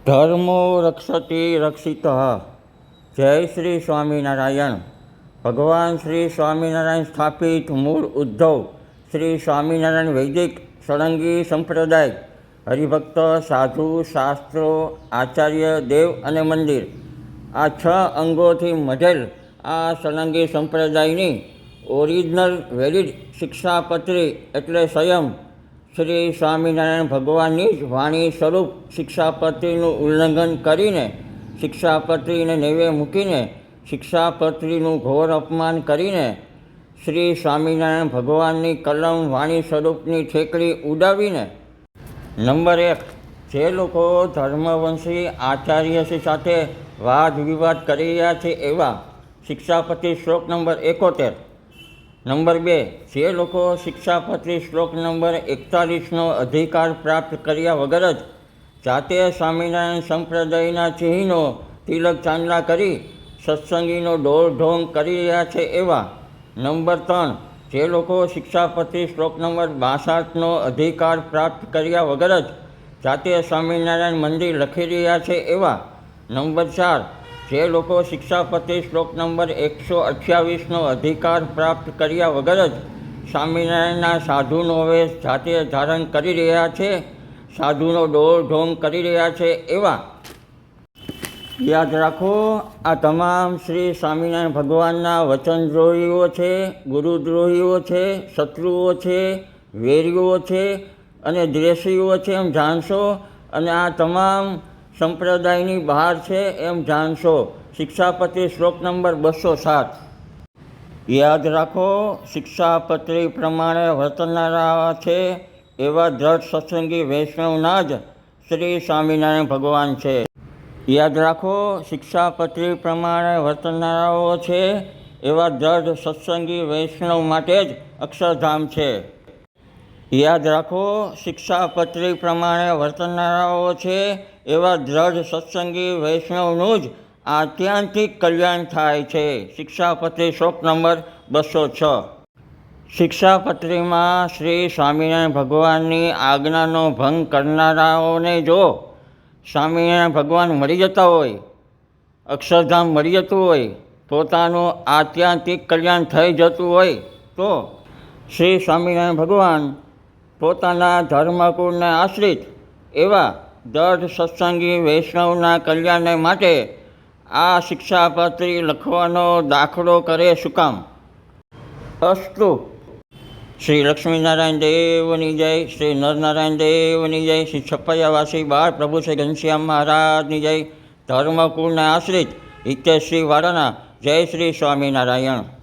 ધર્મો રક્ષતિ રક્ષિતઃ. જય શ્રી સ્વામિનારાયણ. ભગવાન શ્રી સ્વામિનારાયણ સ્થાપિત મૂળ ઉદ્ધવ શ્રી સ્વામિનારાયણ વૈદિક ષડંગી સંપ્રદાય, હરિભક્ત, સાધુ, શાસ્ત્રો, આચાર્ય, દેવ અને મંદિર, આ 6 અંગોથી મઢેલ આ ષડંગી સંપ્રદાયની ઓરિજિનલ વેલિડ શિક્ષાપત્રી એટલે સ્વયં શ્રી સ્વામિનારાયણ ભગવાનની જ વાણી સ્વરૂપ શિક્ષાપત્રીનું ઉલ્લંઘન કરીને, શિક્ષાપત્રીને નેવે મૂકીને, શિક્ષાપત્રીનું ઘોર અપમાન કરીને શ્રી સ્વામિનારાયણ ભગવાનની કલમ વાણી સ્વરૂપની ઠેકડી ઉડાવીને નંબર 1, જે લોકો ધર્મવંશી આચાર્યશ્રી સાથે વાદ વિવાદ કરી રહ્યા છે એવા શિક્ષાપત્રી શ્લોક નંબર 71. નંબર 2, જે લોકો શિક્ષાપત્રી શ્લોક નંબર 41નો અધિકાર પ્રાપ્ત કર્યા વગર જ જાતે સ્વામિનારાયણ સંપ્રદાયના ચિહ્નો તિલક ચાંદલા કરી સત્સંગીનો દોડઢોંગ કરી રહ્યા છે એવા. નંબર 3, જે લોકો શિક્ષાપત્રી શ્લોક નંબર 62નો અધિકાર પ્રાપ્ત કર્યા વગર જ જાતે સ્વામિનારાયણ મંદિર લખી રહ્યા છે એવા. નંબર 4, જે લોકો શિક્ષાપત્રી શ્લોક નંબર 128નો અધિકાર પ્રાપ્ત કર્યા વગર જ સ્વામિનારાયણના સાધુનો વેશ જાતે ધારણ કરી રહ્યા છે, સાધુનો દોડઢોંગ કરી રહ્યા છે એવા. યાદ રાખો, આ તમામ શ્રી સ્વામિનારાયણ ભગવાનના વચનદ્રોહીઓ છે, ગુરુદ્રોહીઓ છે, શત્રુઓ છે, વેરીઓ છે અને દ્વેષીઓ છે એમ જાણશો, અને આ તમામ સંપ્રદાયની બહાર છે એમ જાણશો. શિક્ષાપત્રી શ્લોક નંબર 207. યાદ રાખો, શિક્ષાપત્રી પ્રમાણે વર્તનારા છે એવા દ્રઢ સત્સંગી વૈષ્ણવના જ શ્રી સ્વામિનારાયણ ભગવાન છે. યાદ રાખો, શિક્ષાપત્રી પ્રમાણે વર્તનારાઓ છે એવા દ્રઢ સત્સંગી વૈષ્ણવ માટે જ અક્ષરધામ છે. યાદ રાખો, શિક્ષાપત્રી પ્રમાણે વર્તનારાઓ છે એવા દ્રઢ સત્સંગી વૈષ્ણવનું જ આત્યંતિક કલ્યાણ થાય છે. શિક્ષાપત્રી શ્લોક નંબર 206. શિક્ષાપત્રીમાં શ્રી સ્વામિનારાયણ ભગવાનની આજ્ઞાનો ભંગ કરનારાઓને જો સ્વામિનારાયણ ભગવાન મળી જતા હોય, અક્ષરધામ મળી જતું હોય, પોતાનું આત્યંતિક કલ્યાણ થઈ જતું હોય, તો શ્રી સ્વામિનારાયણ ભગવાન પોતાના ધર્મકુળને આશ્રિત એવા દ્રઢ સત્સંગી વૈષ્ણવના કલ્યાણને માટે આ શિક્ષાપત્રી લખવાનો દાખલો કરે શું કામ? અસ્તુ. શ્રી લક્ષ્મીનારાયણ દેવની જય, શ્રી નરનારાયણ દેવની જય, શ્રી છપૈયાવાસી બાળ પ્રભુ શ્રી ઘનશ્યામ મહારાજની જય. ધર્મકુળને આશ્રિત હિતેશ્રી વાળાના જય શ્રી સ્વામિનારાયણ.